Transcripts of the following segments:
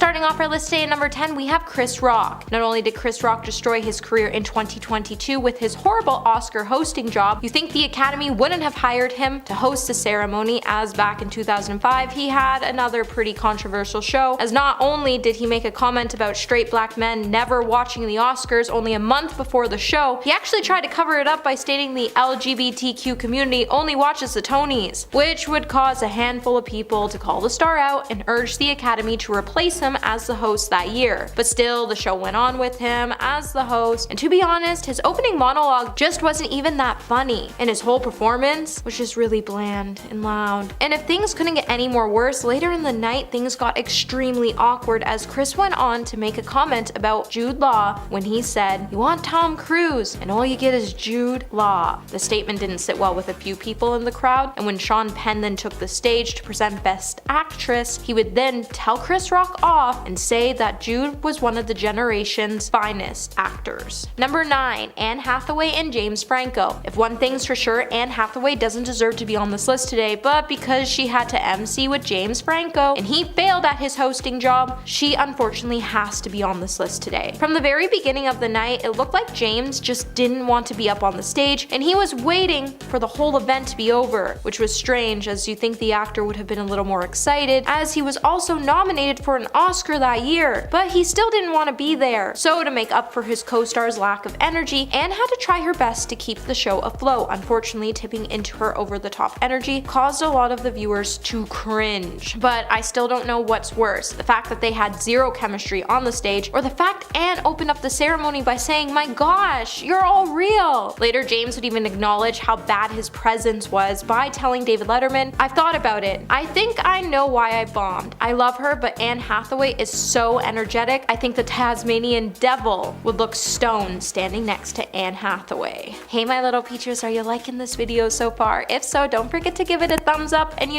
Starting off our list today at number 10, we have Chris Rock. Not only did Chris Rock destroy his career in 2022 with his horrible Oscar hosting job, you think the Academy wouldn't have hired him to host the ceremony, as back in 2005 he had another pretty controversial show, as not only did he make a comment about straight black men never watching the Oscars only a month before the show, he actually tried to cover it up by stating the LGBTQ community only watches the Tonys, which would cause a handful of people to call the star out and urge the Academy to replace him as the host that year. But still, the show went on with him as the host, and to be honest, his opening monologue just wasn't even that funny, and his whole performance was just really bland and loud. And if things couldn't get any more worse, later in the night things got extremely awkward as Chris went on to make a comment about Jude Law when he said, "You want Tom Cruise, and all you get is Jude Law." The statement didn't sit well with a few people in the crowd, and when Sean Penn then took the stage to present Best Actress, he would then tell Chris Rock off and say that Jude was one of the generation's finest actors. Number 9, Anne Hathaway and James Franco. If one thing's for sure, Anne Hathaway doesn't deserve to be on this list today, but because she had to MC with James Franco and he failed at his hosting job, she unfortunately has to be on this list today. From the very beginning of the night, it looked like James just didn't want to be up on the stage, and he was waiting for the whole event to be over, which was strange as you think the actor would have been a little more excited as he was also nominated for an Oscar that year, but he still didn't want to be there. So to make up for his co-star's lack of energy, Anne had to try her best to keep the show afloat. Unfortunately, tipping into her over-the-top energy caused a lot of the viewers to cringe. But I still don't know what's worse, the fact that they had zero chemistry on the stage, or the fact Anne opened up the ceremony by saying, "My gosh, you're all real." Later, James would even acknowledge how bad his presence was by telling David Letterman, "I've thought about it. I think I know why I bombed. I love her, but Anne Hathaway is so energetic. I think the Tasmanian devil would look stoned standing next to Anne Hathaway." Hey my little peaches, are you liking this video so far? If so, don't forget to give it a thumbs up and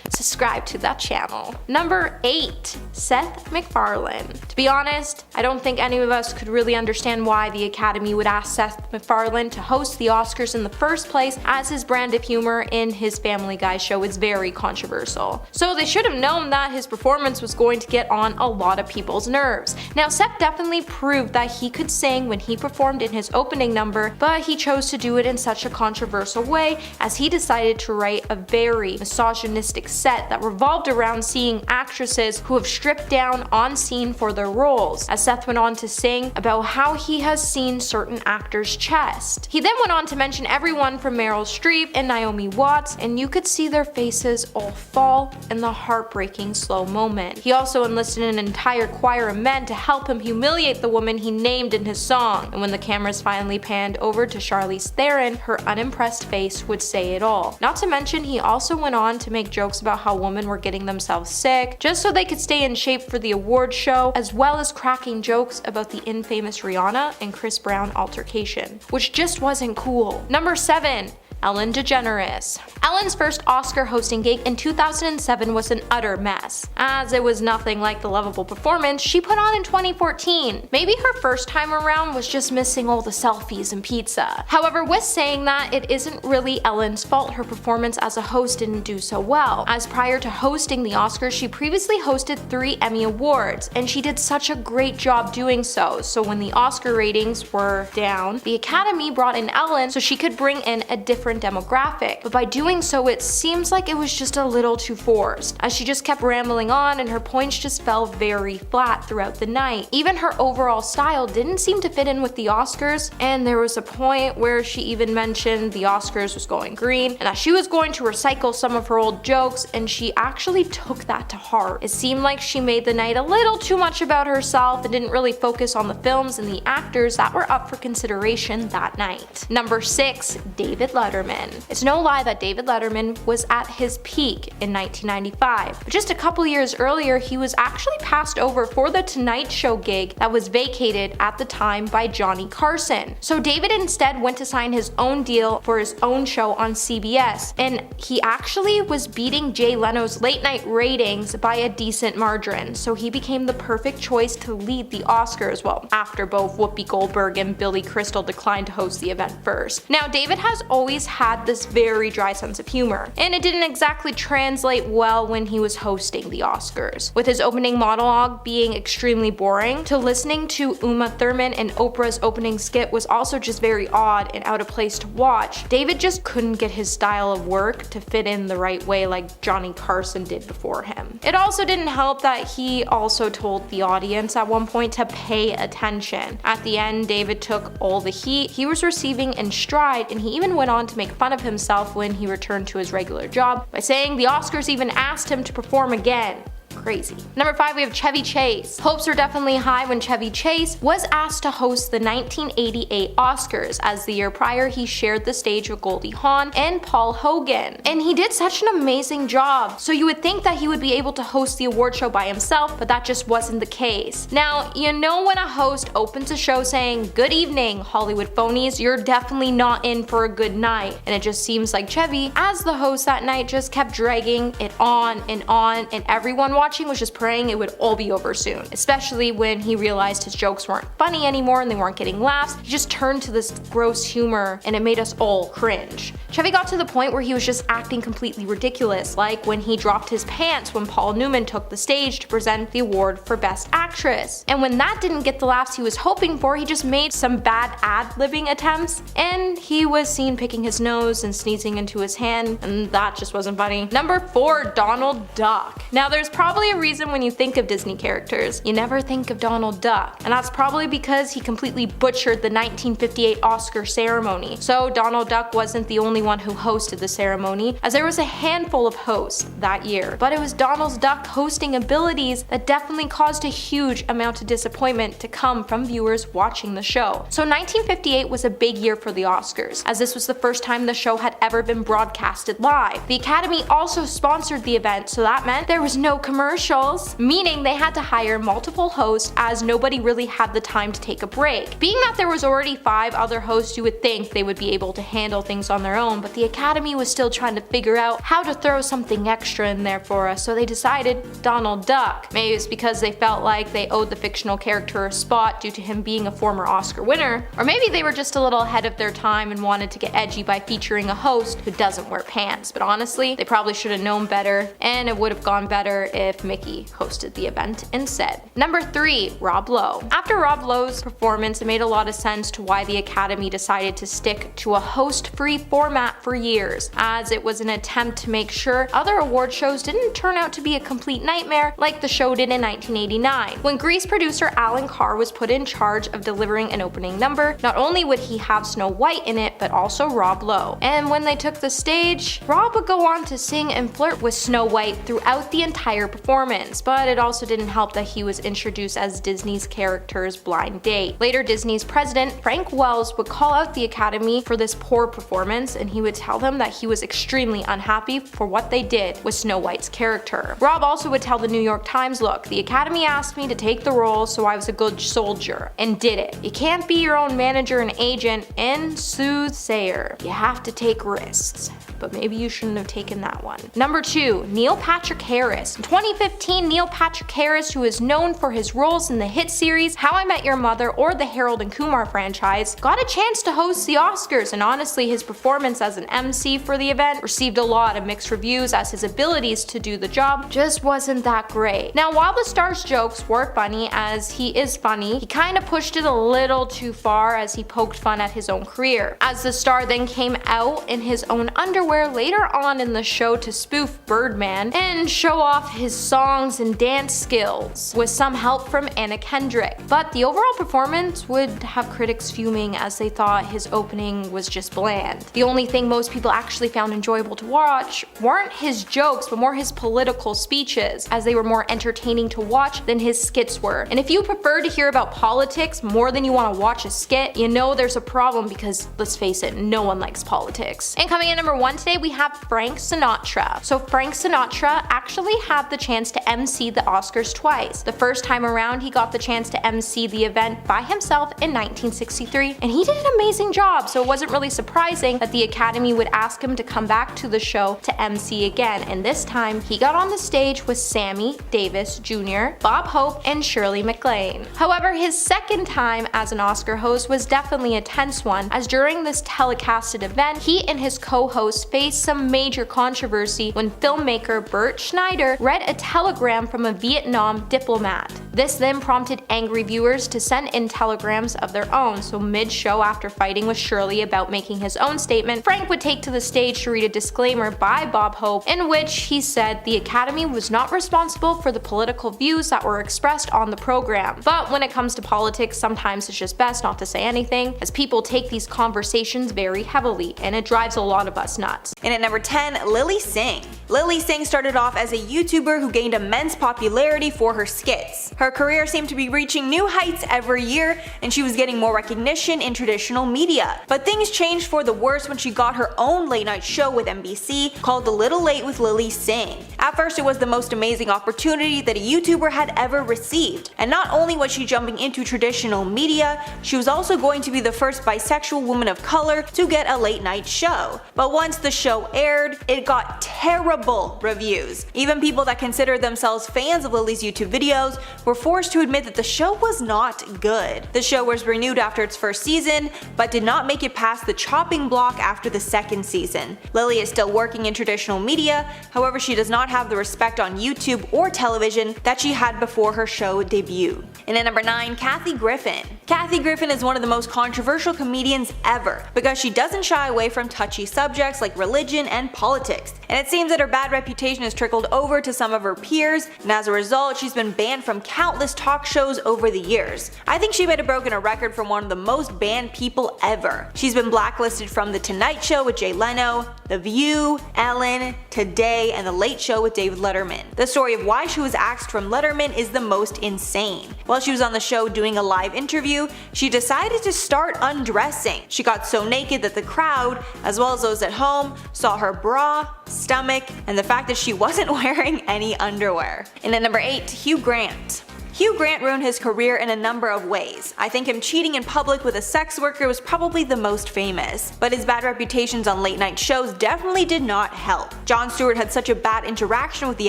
subscribe to that channel. Number 8, Seth MacFarlane. To be honest, I don't think any of us could really understand why the Academy would ask Seth MacFarlane to host the Oscars in the first place, as his brand of humor in his Family Guy show is very controversial. So they should have known that his performance was going to get on a lot of people's nerves. Now, Seth definitely proved that he could sing when he performed in his opening number, but he chose to do it in such a controversial way as he decided to write a very misogynistic set that revolved around seeing actresses who have stripped down on scene for their roles, as Seth went on to sing about how he has seen certain actors' chest. He then went on to mention everyone from Meryl Streep and Naomi Watts, and you could see their faces all fall in the heartbreaking slow moment. He also enlisted an entire choir of men to help him humiliate the woman he named in his song, and when the cameras finally panned over to Charlize Theron, her unimpressed face would say it all. Not to mention, he also went on to make jokes about how women were getting themselves sick just so they could stay in shape for the award show, as well as cracking jokes about the infamous Rihanna and Chris Brown altercation, which just wasn't cool. Number 7, Ellen DeGeneres. Ellen's first Oscar hosting gig in 2007 was an utter mess, as it was nothing like the lovable performance she put on in 2014. Maybe her first time around was just missing all the selfies and pizza. However, with saying that, it isn't really Ellen's fault her performance as a host didn't do so well, as prior to hosting the Oscars, she previously hosted 3 Emmy Awards, and she did such a great job doing so. So when the Oscar ratings were down, the Academy brought in Ellen so she could bring in a different demographic, but by doing so it seems like it was just a little too forced, as she just kept rambling on and her points just fell very flat throughout the night. Even her overall style didn't seem to fit in with the Oscars, and there was a point where she even mentioned the Oscars was going green and that she was going to recycle some of her old jokes, and she actually took that to heart. It seemed like she made the night a little too much about herself and didn't really focus on the films and the actors that were up for consideration that night. Number 6, David Letterman. It's no lie that David Letterman was at his peak in 1995, but just a couple years earlier he was actually passed over for the Tonight Show gig that was vacated at the time by Johnny Carson. So David instead went to sign his own deal for his own show on CBS, and he actually was beating Jay Leno's late night ratings by a decent margin, so he became the perfect choice to lead the Oscars, well, after both Whoopi Goldberg and Billy Crystal declined to host the event first. Now, David has always had this very dry sense of humor, and it didn't exactly translate well when he was hosting the Oscars. With his opening monologue being extremely boring, to listening to Uma Thurman and Oprah's opening skit was also just very odd and out of place to watch. David just couldn't get his style of work to fit in the right way like Johnny Carson did before him. It also didn't help that he also told the audience at one point to pay attention. At the end, David took all the heat he was receiving in stride, and he even went on to make fun of himself when he returned to his regular job by saying the Oscars even asked him to perform again. Crazy. Number 5, we have Chevy Chase. Hopes were definitely high when Chevy Chase was asked to host the 1988 Oscars, as the year prior he shared the stage with Goldie Hawn and Paul Hogan. And he did such an amazing job, so you would think that he would be able to host the award show by himself, but that just wasn't the case. Now, you know when a host opens a show saying, "Good evening, Hollywood phonies, you're definitely not in for a good night." And it just seems like Chevy, as the host that night, just kept dragging it on, and everyone watching was just praying it would all be over soon, especially when he realized his jokes weren't funny anymore and they weren't getting laughs. He just turned to this gross humor and it made us all cringe. Chevy got to the point where he was just acting completely ridiculous, like when he dropped his pants when Paul Newman took the stage to present the award for Best Actress. And when that didn't get the laughs he was hoping for, he just made some bad ad-libbing attempts, and he was seen picking his nose and sneezing into his hand, and that just wasn't funny. Number 4, Donald Duck. Now there's probably a reason when you think of Disney characters, you never think of Donald Duck, and that's probably because he completely butchered the 1958 Oscar ceremony. So Donald Duck wasn't the only one who hosted the ceremony, as there was a handful of hosts that year, but it was Donald Duck's hosting abilities that definitely caused a huge amount of disappointment to come from viewers watching the show. So 1958 was a big year for the Oscars, as this was the first time the show had ever been broadcasted live. The Academy also sponsored the event, so that meant there was no commercials, meaning they had to hire multiple hosts as nobody really had the time to take a break. Being that there was already 5 other hosts, you would think they would be able to handle things on their own, but the Academy was still trying to figure out how to throw something extra in there for us, so they decided Donald Duck. Maybe it's because they felt like they owed the fictional character a spot due to him being a former Oscar winner, or maybe they were just a little ahead of their time and wanted to get edgy by featuring a host who doesn't wear pants. But honestly, they probably should have known better, and it would have gone better if Mickey hosted the event instead. Number 3, Rob Lowe. After Rob Lowe's performance, it made a lot of sense to why the Academy decided to stick to a host-free format for years, as it was an attempt to make sure other award shows didn't turn out to be a complete nightmare like the show did in 1989. When Grease producer Alan Carr was put in charge of delivering an opening number, not only would he have Snow White in it, but also Rob Lowe. And when they took the stage, Rob would go on to sing and flirt with Snow White throughout the entire performance, but it also didn't help that he was introduced as Disney's character's blind date. Later, Disney's president, Frank Wells, would call out the Academy for this poor performance, and he would tell them that he was extremely unhappy for what they did with Snow White's character. Rob also would tell the New York Times, "Look, the Academy asked me to take the role, so I was a good soldier and did it. You can't be your own manager and agent and soothsayer. You have to take risks." But maybe you shouldn't have taken that one. Number 2, Neil Patrick Harris. In 2015, Neil Patrick Harris, who is known for his roles in the hit series How I Met Your Mother or the Harold and Kumar franchise, got a chance to host the Oscars, and honestly, his performance as an MC for the event received a lot of mixed reviews, as his abilities to do the job just wasn't that great. Now, while the star's jokes were funny, as he is funny, he kind of pushed it a little too far as he poked fun at his own career, as the star then came out in his own underwear later on in the show to spoof Birdman and show off his songs and dance skills, with some help from Anna Kendrick. But the overall performance would have critics fuming, as they thought his opening was just bland. The only thing most people actually found enjoyable to watch weren't his jokes, but more his political speeches, as they were more entertaining to watch than his skits were. And if you prefer to hear about politics more than you want to watch a skit, you know there's a problem, because let's face it, no one likes politics. And coming in number 1, today we have Frank Sinatra. So Frank Sinatra actually had the chance to MC the Oscars twice. The first time around, he got the chance to MC the event by himself in 1963, and he did an amazing job, so it wasn't really surprising that the Academy would ask him to come back to the show to MC again, and this time he got on the stage with Sammy Davis Jr., Bob Hope, and Shirley MacLaine. However, his second time as an Oscar host was definitely a tense one, as during this telecasted event, he and his co-host faced some major controversy when filmmaker Bert Schneider read a telegram from a Vietnam diplomat. This then prompted angry viewers to send in telegrams of their own, so mid-show, after fighting with Shirley about making his own statement, Frank would take to the stage to read a disclaimer by Bob Hope in which he said the Academy was not responsible for the political views that were expressed on the program. But when it comes to politics, sometimes it's just best not to say anything, as people take these conversations very heavily, and it drives a lot of us nuts. And at number 10, Lilly Singh. Lilly Singh started off as a YouTuber who gained immense popularity for her skits. Her career seemed to be reaching new heights every year, and she was getting more recognition in traditional media. But things changed for the worse when she got her own late night show with NBC called A Little Late with Lilly Singh. At first, it was the most amazing opportunity that a YouTuber had ever received. And not only was she jumping into traditional media, she was also going to be the first bisexual woman of color to get a late night show. But once the show aired, it got terrible reviews. Even people that consider themselves fans of Lilly's YouTube videos were forced to admit that the show was not good. The show was renewed after its first season, but did not make it past the chopping block after the second season. Lilly is still working in traditional media, however she does not have the respect on YouTube or television that she had before her show debut. And at number 9, Kathy Griffin. Kathy Griffin is one of the most controversial comedians ever because she doesn't shy away from touchy subjects like religion and politics. And it seems that her bad reputation has trickled over to some of her peers, and as a result, she's been banned from countless talk shows over the years. I think she might have broken a record for one of the most banned people ever. She's been blacklisted from The Tonight Show with Jay Leno, The View, Ellen, Today, and The Late Show with David Letterman. The story of why she was axed from Letterman is the most insane. While she was on the show doing a live interview, she decided to start undressing. She got so naked that the crowd, as well as those at home, saw her bra, stomach, and the fact that she wasn't wearing any underwear. And at number 8, Hugh Grant. Hugh Grant ruined his career in a number of ways. I think him cheating in public with a sex worker was probably the most famous, but his bad reputations on late night shows definitely did not help. Jon Stewart had such a bad interaction with the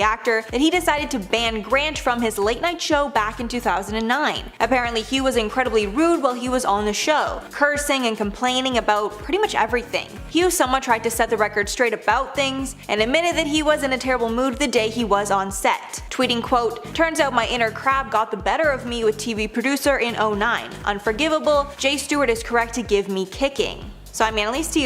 actor that he decided to ban Grant from his late night show back in 2009. Apparently Hugh was incredibly rude while he was on the show, cursing and complaining about pretty much everything. Hugh somewhat tried to set the record straight about things and admitted that he was in a terrible mood the day he was on set, tweeting, quote, "Turns out my inner crab got the better of me with TV producer in 09. Unforgivable, Jay Stewart is correct to give me kicking." So I mean, at least he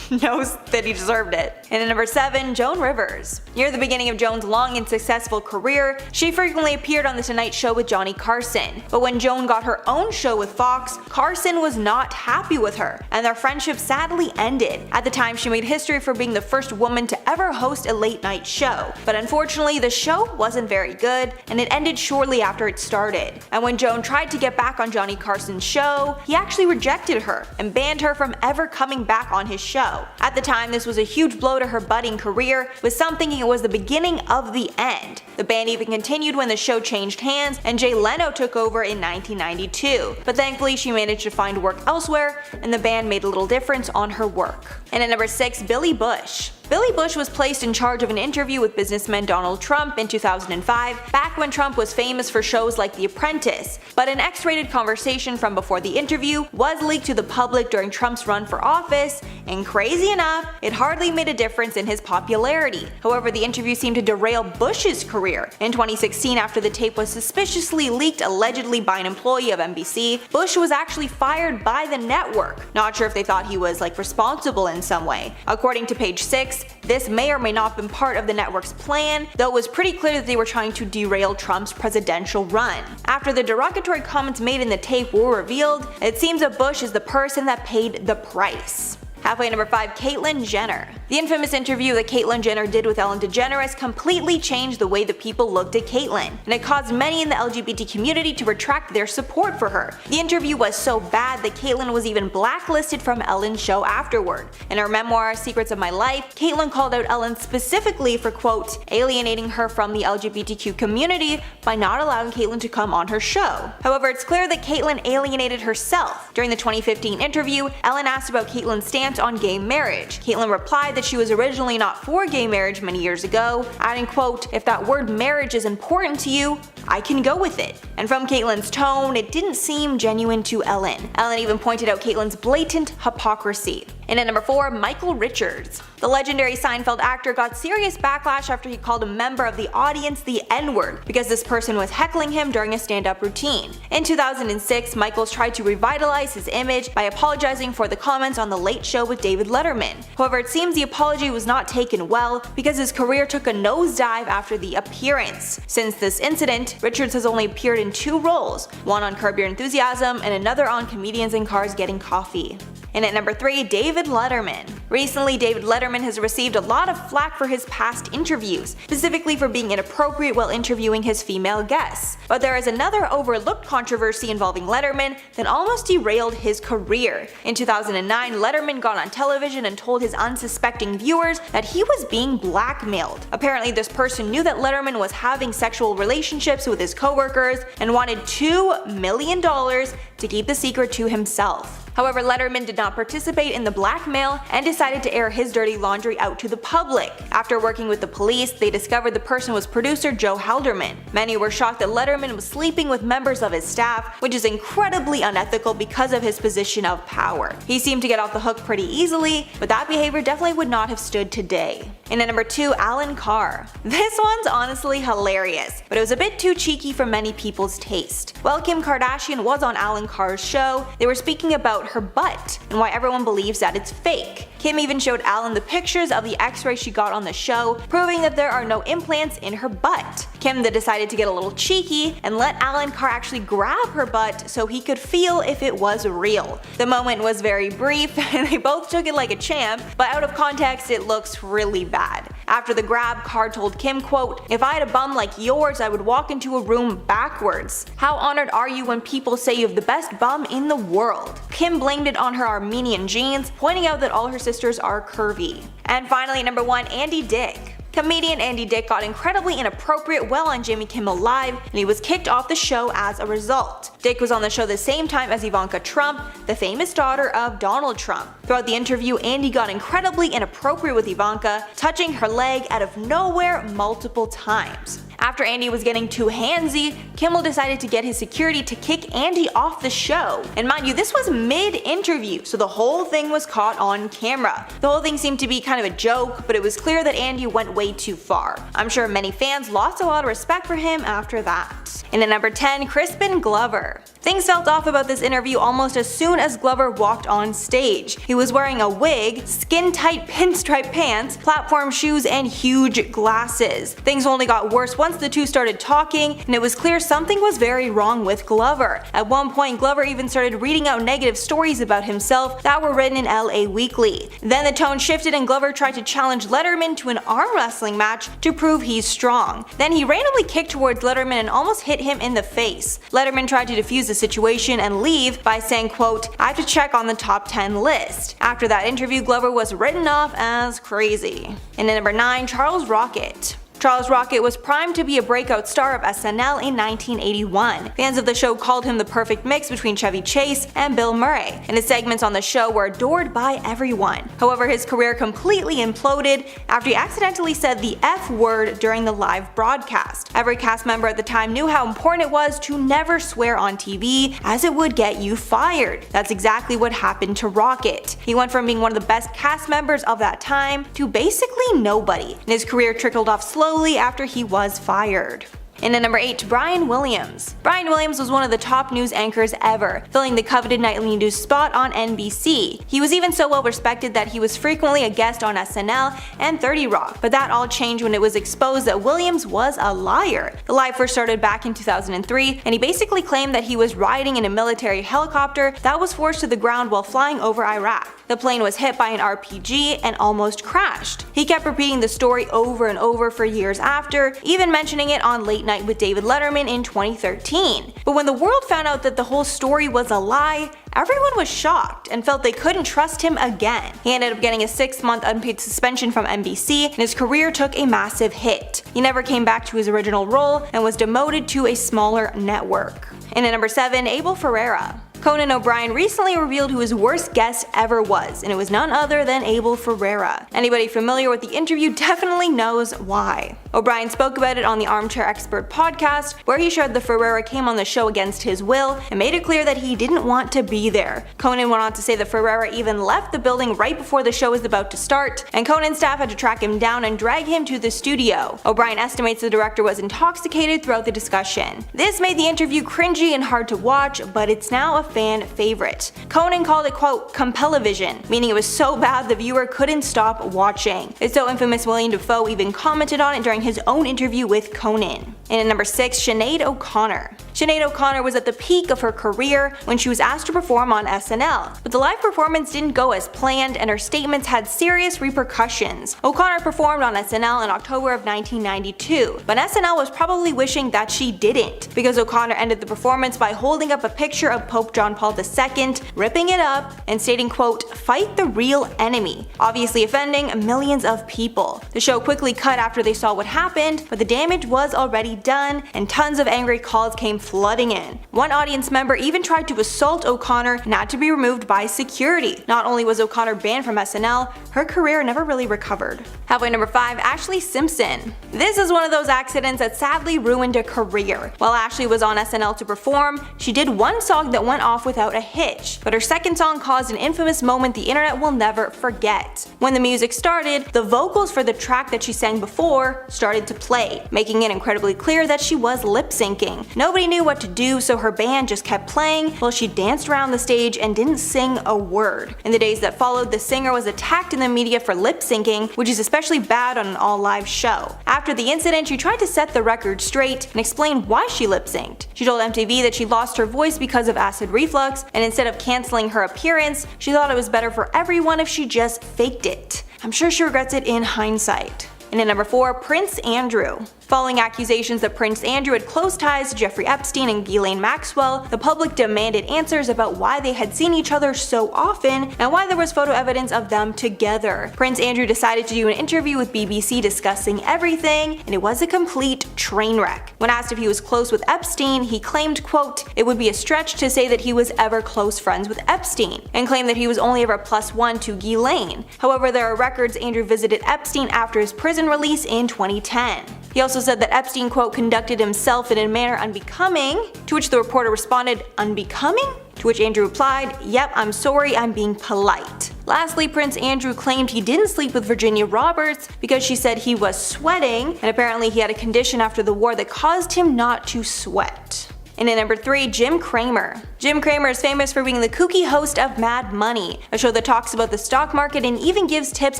knows that he deserved it. And at number 7, Joan Rivers. Near the beginning of Joan's long and successful career, she frequently appeared on The Tonight Show with Johnny Carson. But when Joan got her own show with Fox, Carson was not happy with her, and their friendship sadly ended. At the time, she made history for being the first woman to ever host a late night show. But unfortunately, the show wasn't very good, and it ended shortly after it started. And when Joan tried to get back on Johnny Carson's show, he actually rejected her and banned her from ever coming back on his show. At the time, this was a huge blow to her budding career, with some thinking it was the beginning of the end. The ban even continued when the show changed hands and Jay Leno took over in 1992. But thankfully, she managed to find work elsewhere, and the ban made a little difference on her work. And at number 6, Billy Bush. Billy Bush was placed in charge of an interview with businessman Donald Trump in 2005, back when Trump was famous for shows like The Apprentice. But an X-rated conversation from before the interview was leaked to the public during Trump's run for office, and crazy enough, it hardly made a difference in his popularity. However, the interview seemed to derail Bush's career. In 2016, after the tape was suspiciously leaked allegedly by an employee of NBC, Bush was actually fired by the network. Not sure if they thought he was responsible in some way. According to Page 6, this may or may not have been part of the network's plan, though it was pretty clear that they were trying to derail Trump's presidential run. After the derogatory comments made in the tape were revealed, it seems that Bush is the person that paid the price. Halfway number 5, Caitlyn Jenner. The infamous interview that Caitlyn Jenner did with Ellen DeGeneres completely changed the way that people looked at Caitlyn, and it caused many in the LGBT community to retract their support for her. The interview was so bad that Caitlyn was even blacklisted from Ellen's show afterward. In her memoir, Secrets of My Life, Caitlyn called out Ellen specifically for, quote, alienating her from the LGBTQ community by not allowing Caitlyn to come on her show. However, it's clear that Caitlyn alienated herself. During the 2015 interview, Ellen asked about Caitlyn's stance on gay marriage. Caitlyn replied that she was originally not for gay marriage many years ago, adding, quote, if that word marriage is important to you, I can go with it. And from Caitlyn's tone, it didn't seem genuine to Ellen. Ellen even pointed out Caitlyn's blatant hypocrisy. And at number 4, Michael Richards. The legendary Seinfeld actor got serious backlash after he called a member of the audience the N-word because this person was heckling him during a stand-up routine. In 2006, Michaels tried to revitalize his image by apologizing for the comments on The Late Show with David Letterman. However, it seems the apology was not taken well because his career took a nosedive after the appearance. Since this incident, Richards has only appeared in 2 roles, one on Curb Your Enthusiasm and another on Comedians in Cars Getting Coffee. And at number 3, David Letterman. Recently, David Letterman has received a lot of flack for his past interviews, specifically for being inappropriate while interviewing his female guests. But there is another overlooked controversy involving Letterman that almost derailed his career. In 2009, Letterman got on television and told his unsuspecting viewers that he was being blackmailed. Apparently, this person knew that Letterman was having sexual relationships with his coworkers and wanted $2 million to keep the secret to himself. However, Letterman did not participate in the blackmail and decided to air his dirty laundry out to the public. After working with the police, they discovered the person was producer Joe Halderman. Many were shocked that Letterman was sleeping with members of his staff, which is incredibly unethical because of his position of power. He seemed to get off the hook pretty easily, but that behavior definitely would not have stood today. And at number 2, Alan Carr. This one's honestly hilarious, but it was a bit too cheeky for many people's taste. While Kim Kardashian was on Alan Carr's show, they were speaking about her butt and why everyone believes that it's fake. Kim even showed Alan the pictures of the x-ray she got on the show, proving that there are no implants in her butt. Kim then decided to get a little cheeky and let Alan Carr actually grab her butt so he could feel if it was real. The moment was very brief and they both took it like a champ, but out of context it looks really bad. After the grab, Carr told Kim, quote, if I had a bum like yours, I would walk into a room backwards. How honored are you when people say you have the best bum in the world? Kim blamed it on her Armenian genes, pointing out that all her sisters are curvy. And finally, number 1, Andy Dick. Comedian Andy Dick got incredibly inappropriate while on Jimmy Kimmel Live, and he was kicked off the show as a result. Dick was on the show the same time as Ivanka Trump, the famous daughter of Donald Trump. Throughout the interview, Andy got incredibly inappropriate with Ivanka, touching her leg out of nowhere multiple times. After Andy was getting too handsy, Kimmel decided to get his security to kick Andy off the show. And mind you, this was mid-interview, so the whole thing was caught on camera. The whole thing seemed to be kind of a joke, but it was clear that Andy went way too far. I'm sure many fans lost a lot of respect for him after that. And at number 10, Crispin Glover. Things felt off about this interview almost as soon as Glover walked on stage. He was wearing a wig, skin-tight pinstripe pants, platform shoes, and huge glasses. Things only got worse once the two started talking, and it was clear something was very wrong with Glover. At one point, Glover even started reading out negative stories about himself that were written in LA Weekly. Then the tone shifted and Glover tried to challenge Letterman to an arm wrestling match to prove he's strong. Then he randomly kicked towards Letterman and almost hit him in the face. Letterman tried to defuse the situation and leave by saying, quote, I have to check on the top 10 list. After that interview, Glover was written off as crazy. And at number 9, Charles Rocket. Charles Rocket was primed to be a breakout star of SNL in 1981. Fans of the show called him the perfect mix between Chevy Chase and Bill Murray, and his segments on the show were adored by everyone. However, his career completely imploded after he accidentally said the F word during the live broadcast. Every cast member at the time knew how important it was to never swear on TV, as it would get you fired. That's exactly what happened to Rocket. He went from being one of the best cast members of that time to basically nobody, and his career trickled off slowly after he was fired. And at number 8, Brian Williams. Brian Williams was one of the top news anchors ever, filling the coveted nightly news spot on NBC. He was even so well respected that he was frequently a guest on SNL and 30 Rock, but that all changed when it was exposed that Williams was a liar. The lie first started back in 2003, and he basically claimed that he was riding in a military helicopter that was forced to the ground while flying over Iraq. The plane was hit by an RPG and almost crashed. He kept repeating the story over and over for years after, even mentioning it on Late Night with David Letterman in 2013. But when the world found out that the whole story was a lie, everyone was shocked and felt they couldn't trust him again. He ended up getting a 6-month unpaid suspension from NBC, and his career took a massive hit. He never came back to his original role and was demoted to a smaller network. And at number 7, Abel Ferrara. Conan O'Brien recently revealed who his worst guest ever was, and it was none other than Abel Ferrara. Anybody familiar with the interview definitely knows why. O'Brien spoke about it on the Armchair Expert podcast, where he shared that Ferrara came on the show against his will and made it clear that he didn't want to be there. Conan went on to say that Ferrara even left the building right before the show was about to start, and Conan's staff had to track him down and drag him to the studio. O'Brien estimates the director was intoxicated throughout the discussion. This made the interview cringy and hard to watch, but it's now a fan favorite. Conan called it, quote, compellivision, meaning it was so bad the viewer couldn't stop watching. It's so infamous William Dafoe even commented on it during his own interview with Conan. And at number 6, Sinead O'Connor. Sinead O'Connor was at the peak of her career when she was asked to perform on SNL, but the live performance didn't go as planned and her statements had serious repercussions. O'Connor performed on SNL in October of 1992, but SNL was probably wishing that she didn't, because O'Connor ended the performance by holding up a picture of Pope John Paul II, ripping it up, and stating, quote, fight the real enemy, obviously offending millions of people. The show quickly cut after they saw what happened, but the damage was already done, and tons of angry calls came flooding in. One audience member even tried to assault O'Connor and had to be removed by security. Not only was O'Connor banned from SNL, her career never really recovered. Halfway number 5, Ashley Simpson. This is one of those accidents that sadly ruined a career. While Ashley was on SNL to perform, she did one song that went off without a hitch, but her second song caused an infamous moment the internet will never forget. When the music started, the vocals for the track that she sang before started to play, making it incredibly clear that she was lip-syncing. Nobody knew what to do, so her band just kept playing while she danced around the stage and didn't sing a word. In the days that followed, the singer was attacked in the media for lip-syncing, which is especially bad on an all-live show. After the incident, she tried to set the record straight and explain why she lip-synced. She told MTV that she lost her voice because of acid reflux, and instead of canceling her appearance, she thought it was better for everyone if she just faked it. I'm sure she regrets it in hindsight. And at number 4, Prince Andrew. Following accusations that Prince Andrew had close ties to Jeffrey Epstein and Ghislaine Maxwell, the public demanded answers about why they had seen each other so often and why there was photo evidence of them together. Prince Andrew decided to do an interview with BBC discussing everything, and it was a complete train wreck. When asked if he was close with Epstein, he claimed, quote, it would be a stretch to say that he was ever close friends with Epstein, and claimed that he was only ever +1 to Ghislaine. However, there are records Andrew visited Epstein after his prison release in 2010. He also said that Epstein, quote, conducted himself in a manner unbecoming, to which the reporter responded, unbecoming? To which Andrew replied, yep, I'm sorry, I'm being polite. Lastly, Prince Andrew claimed he didn't sleep with Virginia Roberts because she said he was sweating, and apparently he had a condition after the war that caused him not to sweat. And at number 3, Jim Cramer. Jim Cramer is famous for being the kooky host of Mad Money, a show that talks about the stock market and even gives tips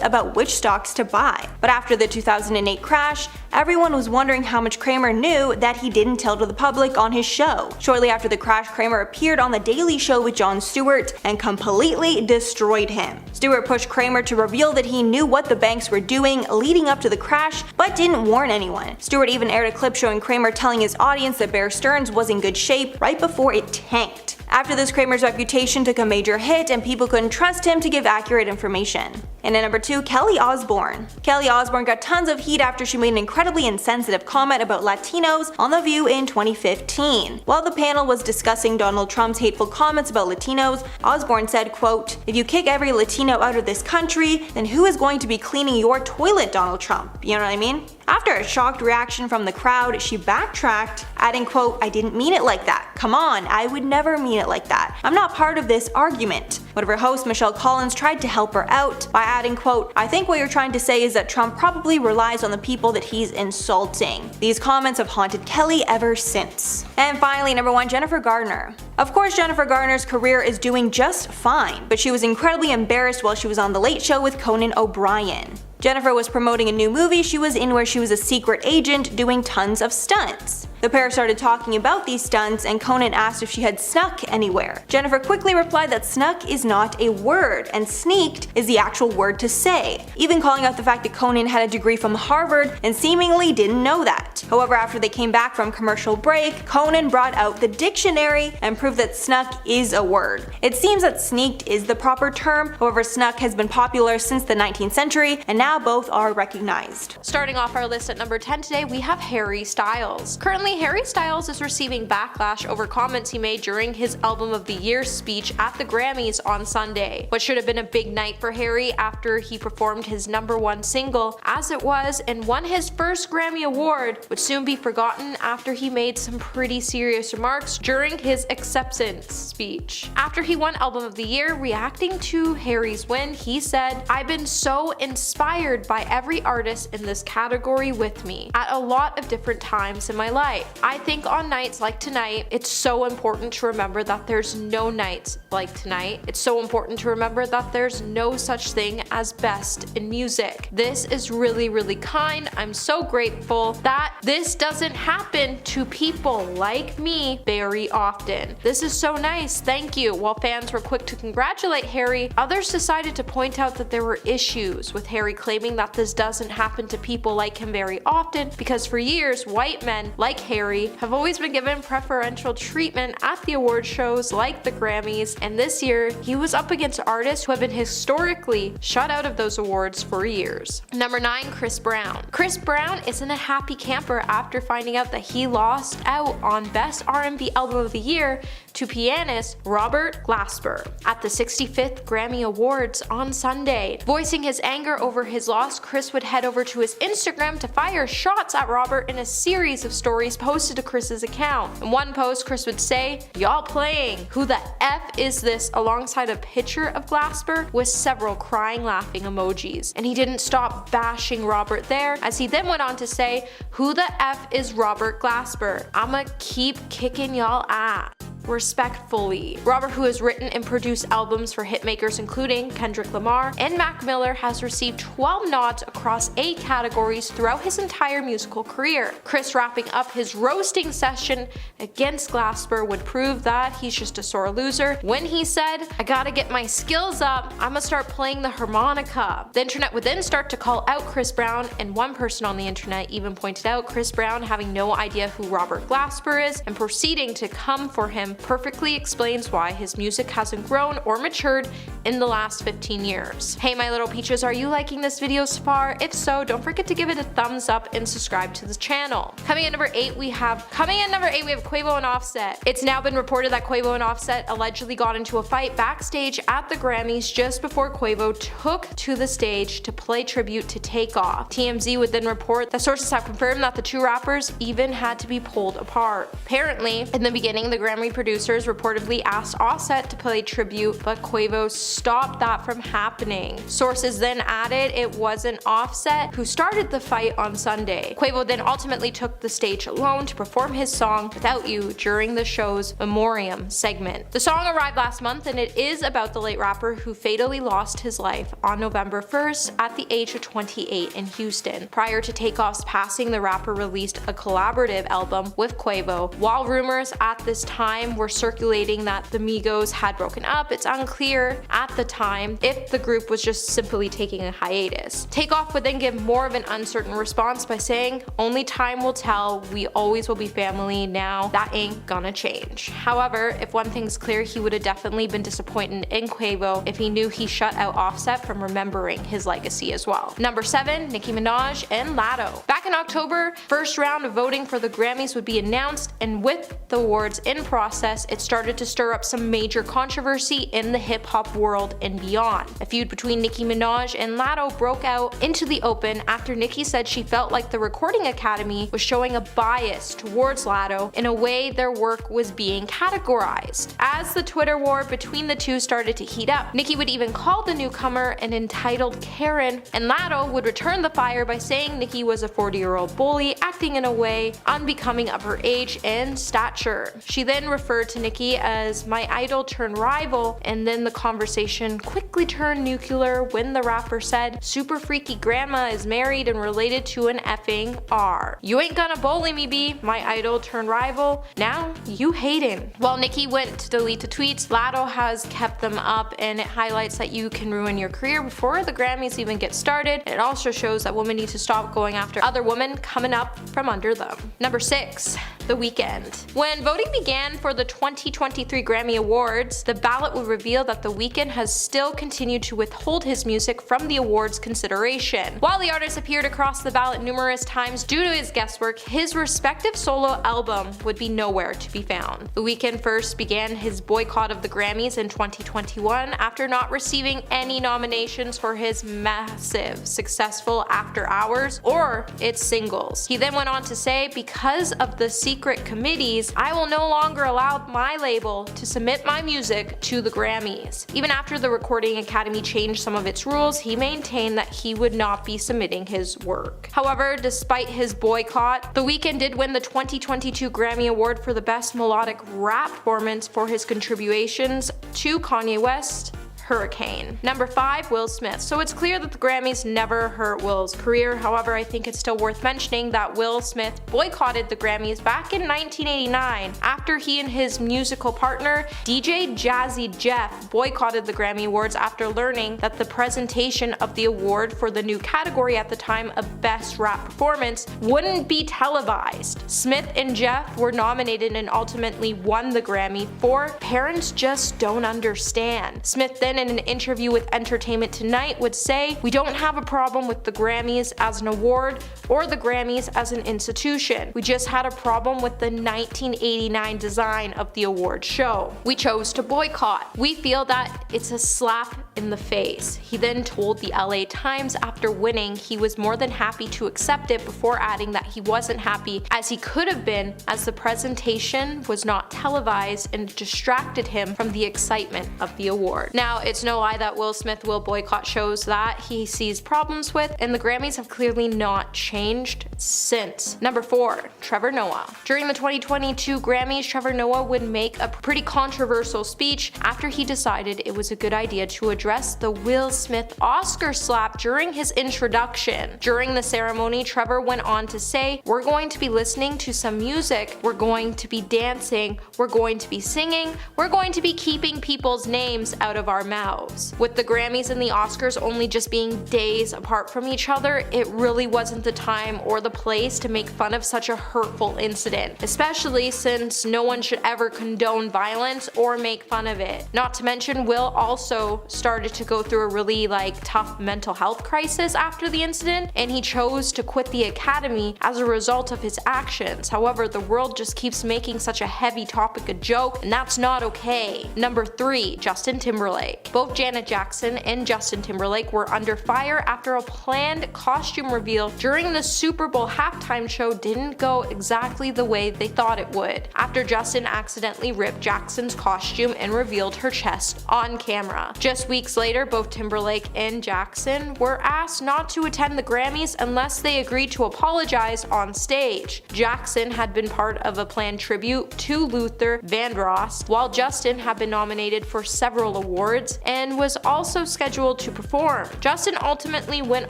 about which stocks to buy. But after the 2008 crash, everyone was wondering how much Cramer knew that he didn't tell to the public on his show. Shortly after the crash, Cramer appeared on The Daily Show with Jon Stewart and completely destroyed him. Stewart pushed Cramer to reveal that he knew what the banks were doing leading up to the crash, but didn't warn anyone. Stewart even aired a clip showing Cramer telling his audience that Bear Stearns was in good shape right before it tanked. After this, Cramer's reputation took a major hit and people couldn't trust him to give accurate information. And at number 2, Kelly Osbourne. Kelly Osbourne got tons of heat after she made an incredibly insensitive comment about Latinos on The View in 2015. While the panel was discussing Donald Trump's hateful comments about Latinos, Osbourne said, quote, if you kick every Latino out of this country, then who is going to be cleaning your toilet, Donald Trump? You know what I mean? After a shocked reaction from the crowd, she backtracked, adding, quote, "I didn't mean it like that. Come on, I would never mean it like that. I'm not part of this argument." One of her hosts, Michelle Collins, tried to help her out by adding, quote, "I think what you're trying to say is that Trump probably relies on the people that he's insulting." These comments have haunted Kelly ever since. And finally, number 1, Jennifer Garner. Of course, Jennifer Garner's career is doing just fine, but she was incredibly embarrassed while she was on The Late Show with Conan O'Brien. Jennifer was promoting a new movie she was in where she was a secret agent doing tons of stunts. The pair started talking about these stunts, and Conan asked if she had snuck anywhere. Jennifer quickly replied that snuck is not a word, and sneaked is the actual word to say, even calling out the fact that Conan had a degree from Harvard and seemingly didn't know that. However, after they came back from commercial break, Conan brought out the dictionary and proved that snuck is a word. It seems that sneaked is the proper term, however snuck has been popular since the 19th century, and now both are recognized. Starting off our list at number 10 today, we have Harry Styles. Currently, Harry Styles is receiving backlash over comments he made during his Album of the Year speech at the Grammys on Sunday. What should have been a big night for Harry after he performed his #1 single, as it was, and won his first Grammy Award, would soon be forgotten after he made some pretty serious remarks during his acceptance speech. After he won Album of the Year, reacting to Harry's win, he said, "I've been so inspired by every artist in this category with me at a lot of different times in my life. I think on nights like tonight, it's so important to remember that there's no nights like tonight. It's so important to remember that there's no such thing as best in music. This is really, really kind. I'm so grateful that this doesn't happen to people like me very often. This is so nice. Thank you." While fans were quick to congratulate Harry, others decided to point out that there were issues with Harry claiming that this doesn't happen to people like him very often because for years, white men like Harry have always been given preferential treatment at the award shows like the Grammys, and this year he was up against artists who have been historically shut out of those awards for years. Number 9, Chris Brown. Chris Brown isn't a happy camper after finding out that he lost out on Best R&B Album of the Year to pianist Robert Glasper at the 65th Grammy Awards on Sunday. Voicing his anger over his loss, Chris would head over to his Instagram to fire shots at Robert in a series of stories posted to Chris's account. In one post, Chris would say, "Y'all playing? Who the F is this?" alongside a picture of Glasper with several crying laughing emojis. And he didn't stop bashing Robert there, as he then went on to say, "Who the F is Robert Glasper? I'ma keep kicking y'all ass. Respectfully." Robert, who has written and produced albums for hitmakers including Kendrick Lamar and Mac Miller, has received 12 nods across 8 categories throughout his entire musical career. Chris wrapping up his roasting session against Glasper would prove that he's just a sore loser when he said, "I gotta get my skills up, I'ma start playing the harmonica." The internet would then start to call out Chris Brown, and one person on the internet even pointed out Chris Brown having no idea who Robert Glasper is and proceeding to come for him perfectly explains why his music hasn't grown or matured in the last 15 years. Hey my little peaches, are you liking this video so far? If so, don't forget to give it a thumbs up and subscribe to the channel. Coming in number 8 we have Quavo and Offset. It's now been reported that Quavo and Offset allegedly got into a fight backstage at the Grammys just before Quavo took to the stage to play tribute to Takeoff. TMZ would then report that sources have confirmed that the two rappers even had to be pulled apart. Apparently, in the beginning, the Grammy producers reportedly asked Offset to play tribute, but Quavo stopped that from happening. Sources then added it wasn't Offset who started the fight on Sunday. Quavo then ultimately took the stage alone to perform his song Without You during the show's Memoriam segment. The song arrived last month, and it is about the late rapper who fatally lost his life on November 1st at the age of 28 in Houston. Prior to Takeoff's passing, the rapper released a collaborative album with Quavo. While rumors at this time were circulating that the Migos had broken up, it's unclear at the time if the group was just simply taking a hiatus. Takeoff would then give more of an uncertain response by saying, "Only time will tell, we always will be family now, that ain't gonna change." However, if one thing's clear, he would have definitely been disappointed in Quavo if he knew he shut out Offset from remembering his legacy as well. Number 7, Nicki Minaj and Latto. Back in October, first round of voting for the Grammys would be announced, and with the awards in process, process, it started to stir up some major controversy in the hip-hop world and beyond. A feud between Nicki Minaj and Latto broke out into the open after Nicki said she felt like the Recording Academy was showing a bias towards Latto in a way their work was being categorized. As the Twitter war between the two started to heat up, Nicki would even call the newcomer an entitled Karen, and Latto would return the fire by saying Nicki was a 40-year-old bully acting in a way unbecoming of her age and stature. She then referred to Nicki as my idol turned rival, and then the conversation quickly turned nuclear when the rapper said, "Super freaky grandma is married and related to an effing R. You ain't gonna bully me, B, my idol turned rival. Now you hating." While Nicki went to delete the tweets, Latto has kept them up, and it highlights that you can ruin your career before the Grammys even get started, and it also shows that women need to stop going after other women coming up from under them. Number 6. The Weeknd. When voting began for the 2023 Grammy Awards, the ballot would reveal that The Weeknd has still continued to withhold his music from the awards consideration. While the artist appeared across the ballot numerous times due to his guestwork, his respective solo album would be nowhere to be found. The Weeknd first began his boycott of the Grammys in 2021 after not receiving any nominations for his massive, successful After Hours or its singles. He then went on to say, "Because of the secret committees, I will no longer allow my label to submit my music to the Grammys." Even after the Recording Academy changed some of its rules, he maintained that he would not be submitting his work. However, despite his boycott, The Weeknd did win the 2022 Grammy Award for the Best Melodic Rap Performance for his contributions to Kanye West Hurricane. Number 5. Will Smith. So it's clear that the Grammys never hurt Will's career. However, I think it's still worth mentioning that Will Smith boycotted the Grammys back in 1989 after he and his musical partner DJ Jazzy Jeff boycotted the Grammy Awards after learning that the presentation of the award for the new category at the time of Best Rap Performance wouldn't be televised. Smith and Jeff were nominated and ultimately won the Grammy for Parents Just Don't Understand. Smith then, in an interview with Entertainment Tonight, would say, "We don't have a problem with the Grammys as an award or the Grammys as an institution. We just had a problem with the 1989 design of the award show. We chose to boycott. We feel that it's a slap in the face." He then told the LA Times after winning he was more than happy to accept it, before adding that he wasn't happy as he could have been, as the presentation was not televised and distracted him from the excitement of the award. Now, it's no lie that Will Smith will boycott shows that he sees problems with, and the Grammys have clearly not changed since. Number 4. Trevor Noah. During the 2022 Grammys, Trevor Noah would make a pretty controversial speech after he decided it was a good idea to address the Will Smith Oscar slap during his introduction. During the ceremony, Trevor went on to say, "We're going to be listening to some music, we're going to be dancing, we're going to be singing, we're going to be keeping people's names out of our mouths." With the Grammys and the Oscars only just being days apart from each other, it really wasn't the time or the place to make fun of such a hurtful incident, especially since no one should ever condone violence or make fun of it. Not to mention, Will also started to go through a really tough mental health crisis after the incident, and he chose to quit the Academy as a result of his actions. However, the world just keeps making such a heavy topic a joke, and that's not okay. Number 3. Justin Timberlake. Both Janet Jackson and Justin Timberlake were under fire after a planned costume reveal during the Super Bowl halftime show didn't go exactly the way they thought it would, after Justin accidentally ripped Jackson's costume and revealed her chest on camera. Just weeks later, both Timberlake and Jackson were asked not to attend the Grammys unless they agreed to apologize on stage. Jackson had been part of a planned tribute to Luther Vandross, while Justin had been nominated for several awards and was also scheduled to perform. Justin ultimately went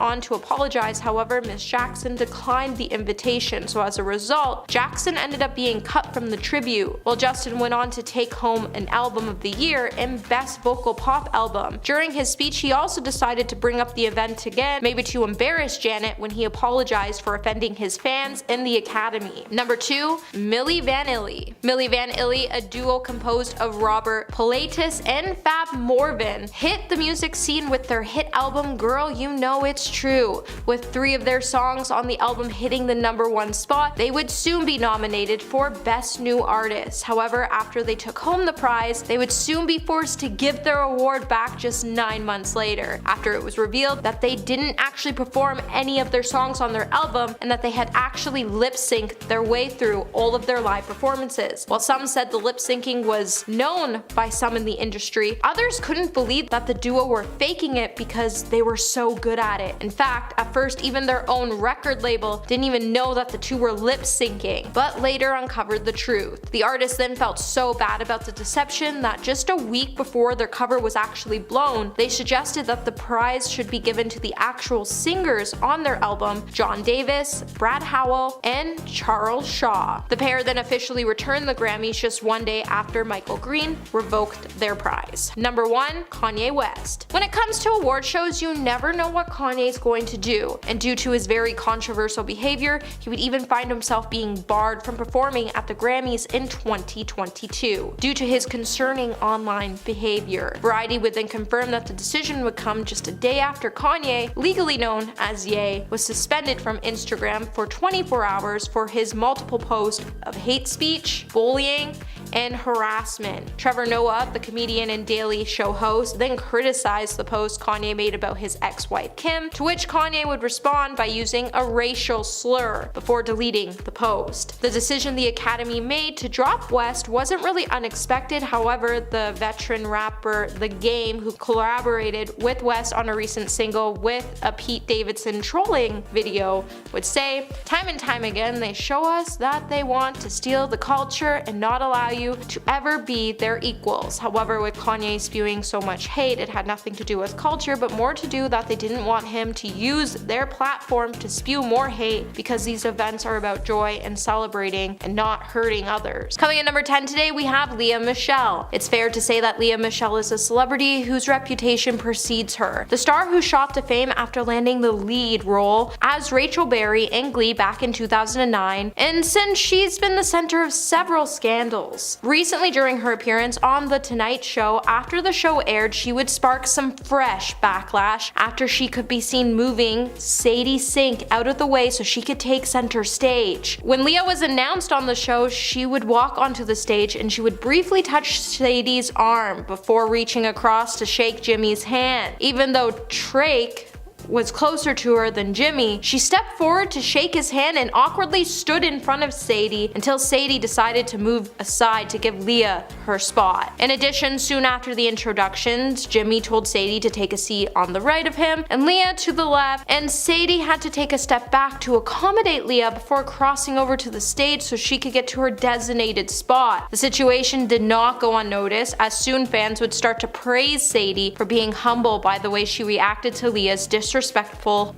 on to apologize, however, Miss Jackson declined the invitation, so as a result, Jackson ended up being cut from the tribute, while Justin went on to take home an Album of the Year and Best Vocal Pop Album. During his speech, he also decided to bring up the event again, maybe to embarrass Janet, when he apologized for offending his fans in the Academy. Number 2. Milli Vanilli. Milli Vanilli, a duo composed of Robert Pilatus and Fab Morgan, Corvin hit the music scene with their hit album Girl You Know It's True. With 3 of their songs on the album hitting the #1 spot, they would soon be nominated for Best New Artist. However, after they took home the prize, they would soon be forced to give their award back just 9 months later, after it was revealed that they didn't actually perform any of their songs on their album and that they had actually lip-synced their way through all of their live performances. While some said the lip-syncing was known by some in the industry, others couldn't believe that the duo were faking it because they were so good at it. In fact, at first even their own record label didn't even know that the two were lip-syncing, but later uncovered the truth. The artists then felt so bad about the deception that just a week before their cover was actually blown, they suggested that the prize should be given to the actual singers on their album, John Davis, Brad Howell, and Charles Shaw. The pair then officially returned the Grammys just one day after Michael Green revoked their prize. Number 1, Kanye West. When it comes to award shows, you never know what Kanye's going to do, and due to his very controversial behavior, he would even find himself being barred from performing at the Grammys in 2022 due to his concerning online behavior. Variety would then confirm that the decision would come just a day after Kanye, legally known as Ye, was suspended from Instagram for 24 hours for his multiple posts of hate speech, bullying, and harassment. Trevor Noah, the comedian and Daily Show host, then criticized the post Kanye made about his ex-wife Kim, to which Kanye would respond by using a racial slur before deleting the post. The decision the Academy made to drop West wasn't really unexpected. However, the veteran rapper The Game, who collaborated with West on a recent single with a Pete Davidson trolling video, would say, "Time and time again they show us that they want to steal the culture and not allow you to ever be their equals." However, with Kanye spewing so much hate, it had nothing to do with culture, but more to do that they didn't want him to use their platform to spew more hate, because these events are about joy and celebrating and not hurting others. Coming in number 10 today, we have Lea Michele. It's fair to say that Lea Michele is a celebrity whose reputation precedes her. The star who shot to fame after landing the lead role as Rachel Berry in Glee back in 2009, and since she's been the center of several scandals. Recently, during her appearance on The Tonight Show, after the show aired, she would spark some fresh backlash after she could be seen moving Sadie Sink out of the way so she could take center stage. When Lea was announced on the show, she would walk onto the stage and she would briefly touch Sadie's arm before reaching across to shake Jimmy's hand. Even though Drake was closer to her than Jimmy, she stepped forward to shake his hand and awkwardly stood in front of Sadie until Sadie decided to move aside to give Lea her spot. In addition, soon after the introductions, Jimmy told Sadie to take a seat on the right of him and Lea to the left, and Sadie had to take a step back to accommodate Lea before crossing over to the stage so she could get to her designated spot. The situation did not go unnoticed, as soon fans would start to praise Sadie for being humble by the way she reacted to Lea's disrespectful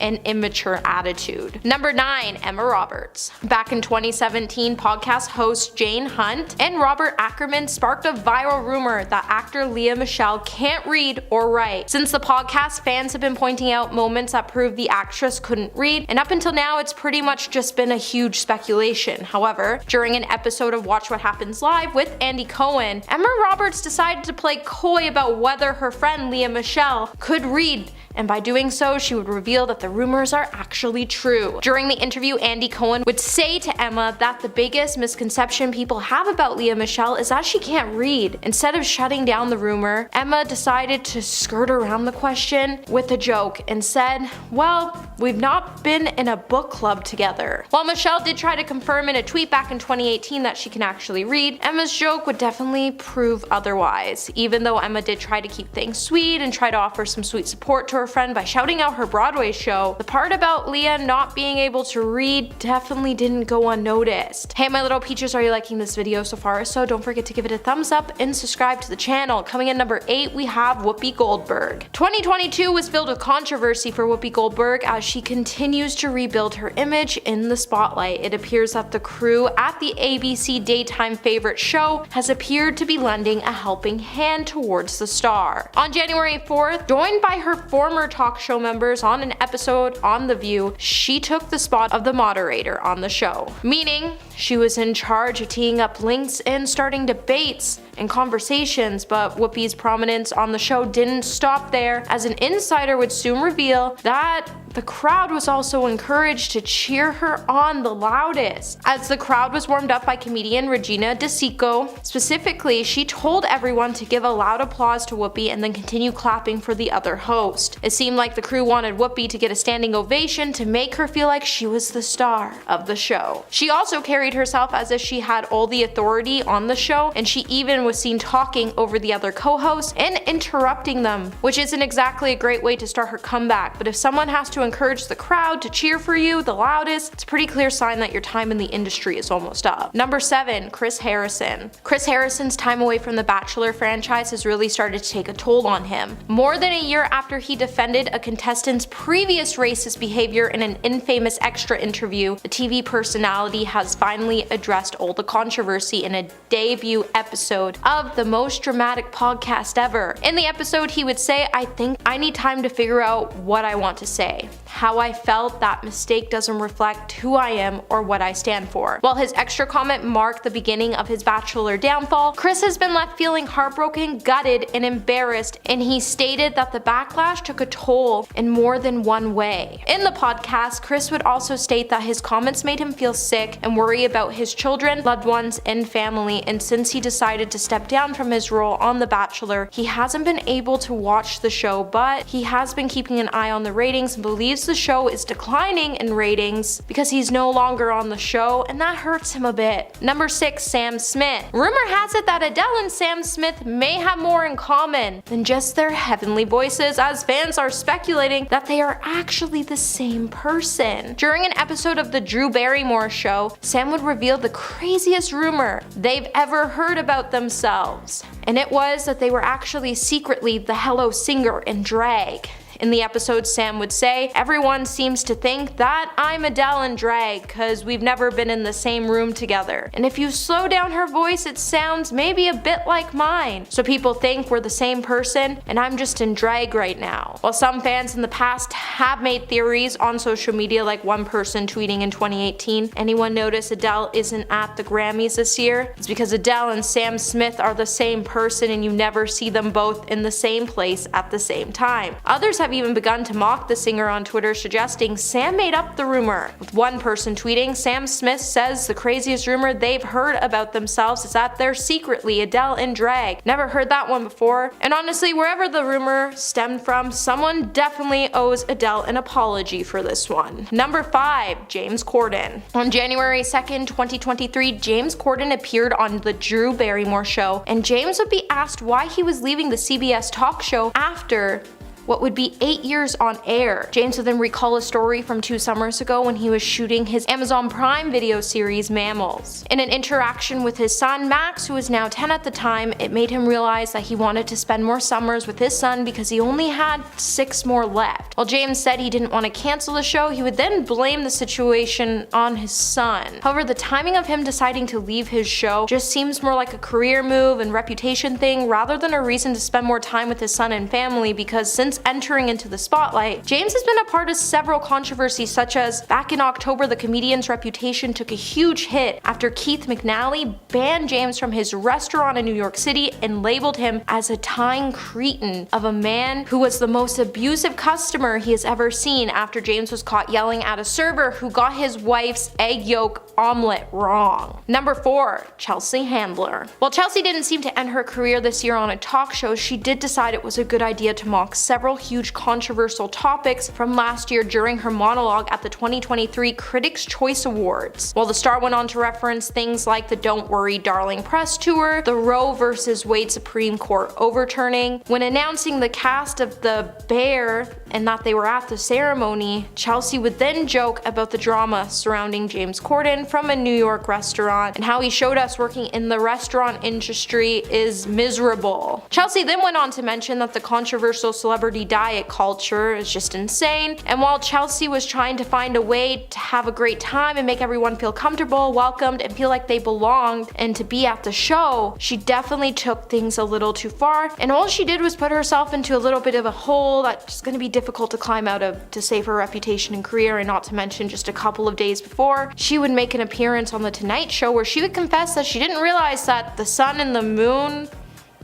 and immature attitude. Number 9, Emma Roberts. Back in 2017, podcast host Jane Hunt and Robert Ackerman sparked a viral rumor that actor Lea Michele can't read or write. Since the podcast, fans have been pointing out moments that prove the actress couldn't read, and up until now it's pretty much just been a huge speculation. However, during an episode of Watch What Happens Live with Andy Cohen, Emma Roberts decided to play coy about whether her friend Lea Michele could read, and by doing so, she would reveal that the rumors are actually true. During the interview, Andy Cohen would say to Emma that the biggest misconception people have about Lea Michele is that she can't read. Instead of shutting down the rumor, Emma decided to skirt around the question with a joke and said, "Well, we've not been in a book club together." While Michelle did try to confirm in a tweet back in 2018 that she can actually read, Emma's joke would definitely prove otherwise. Even though Emma did try to keep things sweet and try to offer some sweet support to her friend by shouting out her Broadway show, the part about Lea not being able to read definitely didn't go unnoticed. Hey my little peaches, are you liking this video so far? If so, don't forget to give it a thumbs up and subscribe to the channel. Coming in number 8, we have Whoopi Goldberg. 2022 was filled with controversy for Whoopi Goldberg as she continues to rebuild her image in the spotlight. It appears that the crew at the ABC daytime favorite show has appeared to be lending a helping hand towards the star. On January 4th, joined by her former talk show members on an episode on The View, she took the spot of the moderator on the show, meaning she was in charge of teeing up links and starting debates and conversations, but Whoopi's prominence on the show didn't stop there, as an insider would soon reveal that the crowd was also encouraged to cheer her on the loudest. As the crowd was warmed up by comedian Regina DeSico, specifically, she told everyone to give a loud applause to Whoopi and then continue clapping for the other host. It seemed like the crew wanted Whoopi to get a standing ovation to make her feel like she was the star of the show. She also carried herself as if she had all the authority on the show, and she even was seen talking over the other co-hosts and interrupting them, which isn't exactly a great way to start her comeback, but if someone has to encourage the crowd to cheer for you the loudest, it's a pretty clear sign that your time in the industry is almost up. Number 7, Chris Harrison. Chris Harrison's time away from the Bachelor franchise has really started to take a toll on him. More than a year after he defended a contestant's previous racist behavior in an infamous extra interview, the TV personality has finally addressed all the controversy in a debut episode of the most dramatic podcast ever. In the episode, he would say, "I think I need time to figure out what I want to say. How I felt that mistake doesn't reflect who I am or what I stand for." While his extra comment marked the beginning of his Bachelor downfall, Chris has been left feeling heartbroken, gutted, and embarrassed, and he stated that the backlash took a toll in more than one way. In the podcast, Chris would also state that his comments made him feel sick and worry about his children, loved ones, and family, and since he decided to step down from his role on The Bachelor, he hasn't been able to watch the show, but he has been keeping an eye on the ratings and believes the show is declining in ratings because he's no longer on the show, and that hurts him a bit. Number 6, Sam Smith. Rumor has it that Adele and Sam Smith may have more in common than just their heavenly voices, as fans are speculating that they are actually the same person. During an episode of the Drew Barrymore show, Sam would reveal the craziest rumor they've ever heard about themselves, and it was that they were actually secretly the Hello singer in drag. In the episode, Sam would say, "Everyone seems to think that I'm Adele in drag cause we've never been in the same room together. And if you slow down her voice, it sounds maybe a bit like mine. So people think we're the same person and I'm just in drag right now." While some fans in the past have made theories on social media, like one person tweeting in 2018, "Anyone notice Adele isn't at the Grammys this year? It's because Adele and Sam Smith are the same person and you never see them both in the same place at the same time." Others have even begun to mock the singer on Twitter, suggesting Sam made up the rumor, with one person tweeting, "Sam Smith says the craziest rumor they've heard about themselves is that they're secretly Adele in drag. Never heard that one before." And honestly, wherever the rumor stemmed from, someone definitely owes Adele an apology for this one. Number 5, James Corden. On January 2nd, 2023, James Corden appeared on the Drew Barrymore show, and James would be asked why he was leaving the CBS talk show after what would be 8 years on air. James would then recall a story from 2 summers ago when he was shooting his Amazon Prime video series Mammals. In an interaction with his son Max, who was now 10 at the time, it made him realize that he wanted to spend more summers with his son because he only had 6 more left. While James said he didn't want to cancel the show, he would then blame the situation on his son. However, the timing of him deciding to leave his show just seems more like a career move and reputation thing rather than a reason to spend more time with his son and family, because since entering into the spotlight, James has been a part of several controversies, such as back in October, the comedian's reputation took a huge hit after Keith McNally banned James from his restaurant in New York City and labeled him as a tying cretin of a man who was the most abusive customer he has ever seen, after James was caught yelling at a server who got his wife's egg yolk omelet wrong. Number 4, Chelsea Handler. While Chelsea didn't seem to end her career this year on a talk show, she did decide it was a good idea to mock several huge controversial topics from last year during her monologue at the 2023 Critics' Choice Awards. While the star went on to reference things like the Don't Worry Darling press tour, the Roe vs. Wade Supreme Court overturning. When announcing the cast of The Bear and that they were at the ceremony, Chelsea would then joke about the drama surrounding James Corden from a New York restaurant and how he showed us working in the restaurant industry is miserable. Chelsea then went on to mention that the controversial celebrity diet culture is just insane, and while Chelsea was trying to find a way to have a great time and make everyone feel comfortable, welcomed, and feel like they belonged and to be at the show, she definitely took things a little too far, and all she did was put herself into a little bit of a hole that's going to be difficult difficult to climb out of to save her reputation and career, and not to mention just a couple of days before, she would make an appearance on The Tonight Show where she would confess that she didn't realize that the sun and the moon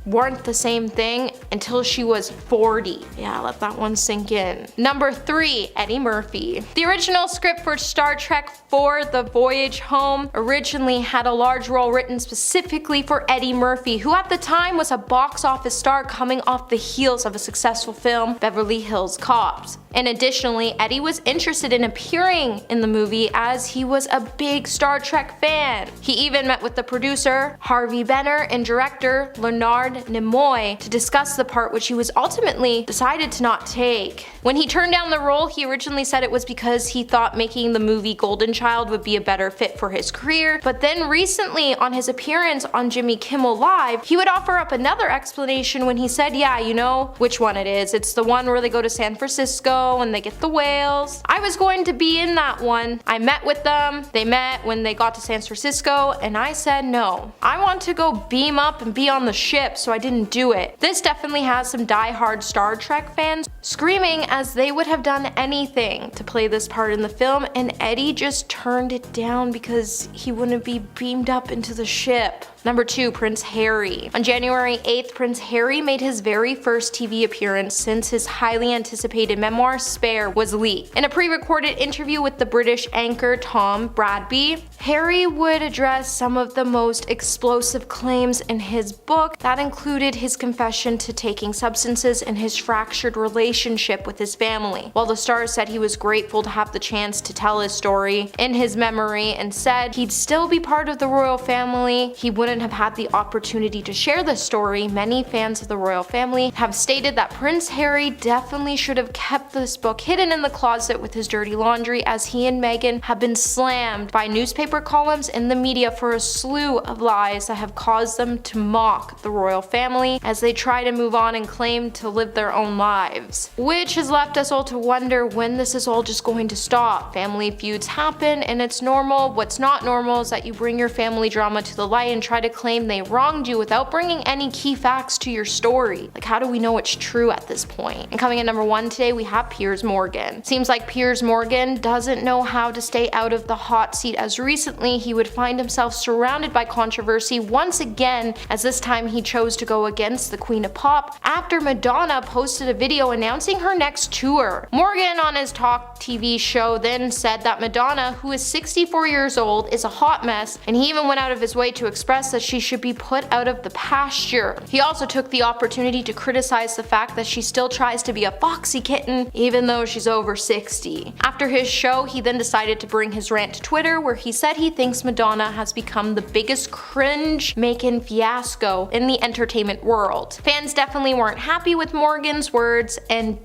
weren't the same thing until she was 40. Yeah, let that one sink in. Number 3, Eddie Murphy. The original script for Star Trek IV: The Voyage Home originally had a large role written specifically for Eddie Murphy, who at the time was a box office star coming off the heels of a successful film, Beverly Hills Cops. And additionally, Eddie was interested in appearing in the movie as he was a big Star Trek fan. He even met with the producer, Harvey Benner, and director, Leonard Nimoy, to discuss the part, which he was ultimately decided to not take. When he turned down the role, he originally said it was because he thought making the movie Golden Child would be a better fit for his career, but then recently on his appearance on Jimmy Kimmel Live, he would offer up another explanation when he said, yeah, you know which one it is. It's the one where they go to San Francisco and they get the whales. I was going to be in that one. I met with them. They met when they got to San Francisco, and I said no. I want to go beam up and be on the ship, so I didn't do it. This definitely has some die-hard Star Trek fans screaming as they would have done anything to play this part in the film, and Eddie just turned it down because he wouldn't be beamed up into the ship. Number 2, Prince Harry. On January 8th, Prince Harry made his very first TV appearance since his highly anticipated memoir Spare was leaked. In a pre-recorded interview with the British anchor Tom Bradby, Harry would address some of the most explosive claims in his book that included his confession to taking substances and his fractured relationship with his family. While the star said he was grateful to have the chance to tell his story in his memory and said he'd still be part of the royal family, he wouldn't have had the opportunity to share the story. Many fans of the royal family have stated that Prince Harry definitely should have kept this book hidden in the closet with his dirty laundry, as he and Meghan have been slammed by newspaper columns and the media for a slew of lies that have caused them to mock the royal family as they try to move on and claim to live their own lives. Which has left us all to wonder when this is all just going to stop. Family feuds happen and it's normal. What's not normal is that you bring your family drama to the light and try to claim they wronged you without bringing any key facts to your story. Like, how do we know it's true at this point? And coming in number 1 today, we have Piers Morgan. Seems like Piers Morgan doesn't know how to stay out of the hot seat, as recently he would find himself surrounded by controversy once again, as this time he chose to go against the Queen of Pop after Madonna posted a video announcing her next tour. Morgan on his Talk TV show then said that Madonna, who is 64 years old, is a hot mess, and he even went out of his way to express that she should be put out of the pasture. He also took the opportunity to criticize the fact that she still tries to be a foxy kitten even though she's over 60. After his show, he then decided to bring his rant to Twitter, where he said he thinks Madonna has become the biggest cringe-making fiasco in the entertainment world. Fans definitely weren't happy with Morgan's words, and